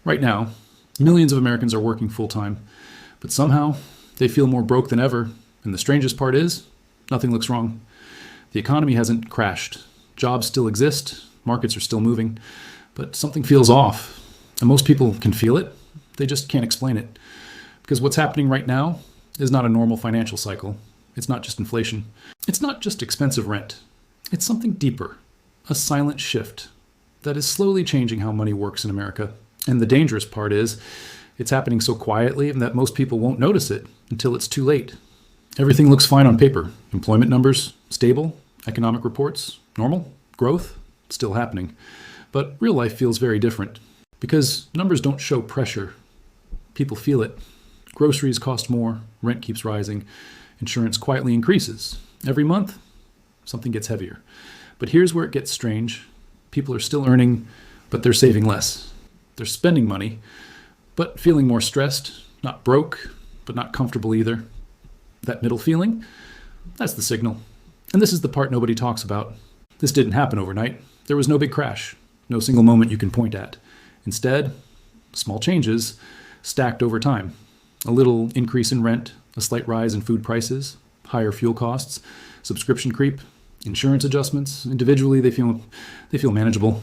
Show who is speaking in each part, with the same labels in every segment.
Speaker 1: Right now, millions of Americans are working full-time, but somehow they feel more broke than ever. And the strangest part is, nothing looks wrong. The economy hasn't crashed. Jobs still exist, markets are still moving, but something feels off. And most people can feel it, they just can't explain it. Because what's happening right now is not a normal financial cycle. It's not just inflation. It's not just expensive rent. It's something deeper, a silent shift that is slowly changing how money works in America. And the dangerous part is, it's happening so quietly that most people won't notice it until it's too late. Everything looks fine on paper. Employment numbers, stable. Economic reports, normal. Growth, still happening. But real life feels very different. Because numbers don't show pressure. People feel it. Groceries cost more, rent keeps rising, insurance quietly increases. Every month, something gets heavier. But here's where it gets strange. People are still earning, but they're saving less. They're spending money, but feeling more stressed, not broke, but not comfortable either. That middle feeling, that's the signal. And this is the part nobody talks about. This didn't happen overnight. There was no big crash, no single moment you can point at. Instead, small changes stacked over time. A little increase in rent, a slight rise in food prices, higher fuel costs, subscription creep, insurance adjustments. Individually, they feel manageable.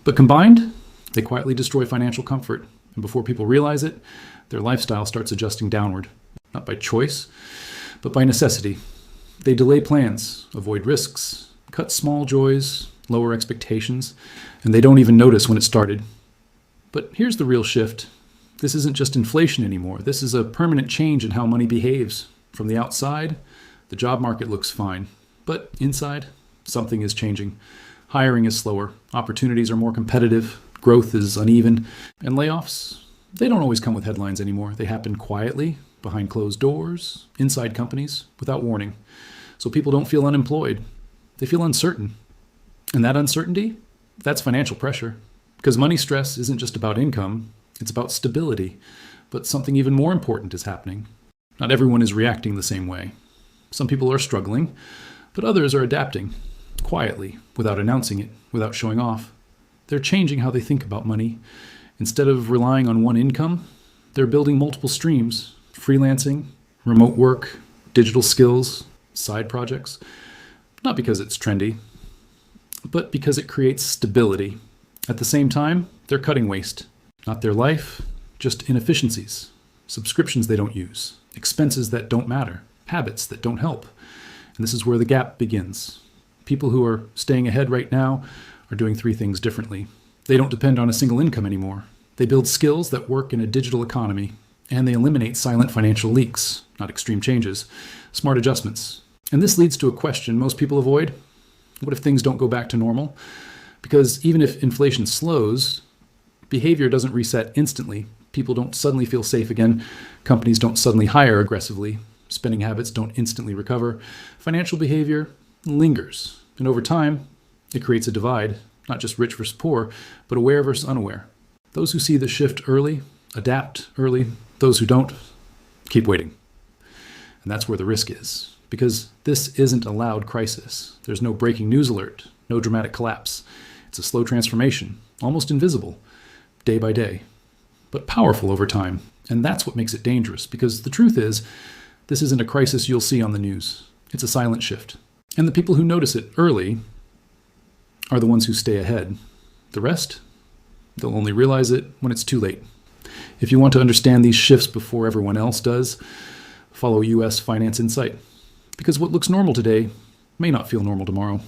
Speaker 1: But combined, they quietly destroy financial comfort. And before people realize it, their lifestyle starts adjusting downward. Not by choice, but by necessity. They delay plans, avoid risks, cut small joys, lower expectations, and they don't even notice when it started. But here's the real shift. This isn't just inflation anymore. This is a permanent change in how money behaves. From the outside, the job market looks fine. But inside, something is changing. Hiring is slower. Opportunities are more competitive. Growth is uneven. And layoffs, they don't always come with headlines anymore. They happen quietly, behind closed doors, inside companies, without warning. So people don't feel unemployed. They feel uncertain. And that uncertainty, that's financial pressure. Because money stress isn't just about income. It's about stability. But something even more important is happening. Not everyone is reacting the same way. Some people are struggling, but others are adapting, quietly, without announcing it, without showing off. They're changing how they think about money. Instead of relying on one income, they're building multiple streams, freelancing, remote work, digital skills, side projects. Not because it's trendy, but because it creates stability. At the same time, they're cutting waste. Not their life, just inefficiencies, subscriptions they don't use, expenses that don't matter, habits that don't help. And this is where the gap begins. People who are staying ahead right now are doing three things differently. They don't depend on a single income anymore. They build skills that work in a digital economy, and they eliminate silent financial leaks, not extreme changes, smart adjustments. And this leads to a question most people avoid. What if things don't go back to normal? Because even if inflation slows, behavior doesn't reset instantly. People don't suddenly feel safe again. Companies don't suddenly hire aggressively. Spending habits don't instantly recover. Financial behavior lingers. And over time, it creates a divide, not just rich versus poor, but aware versus unaware. Those who see the shift early, adapt early. Those who don't, keep waiting. And that's where the risk is. Because this isn't a loud crisis. There's no breaking news alert, no dramatic collapse. It's a slow transformation, almost invisible, day by day, but powerful over time. And that's what makes it dangerous, because the truth is, this isn't a crisis you'll see on the news. It's a silent shift. And the people who notice it early are the ones who stay ahead. The rest, they'll only realize it when it's too late. If you want to understand these shifts before everyone else does, follow US Finance Insight. Because what looks normal today may not feel normal tomorrow.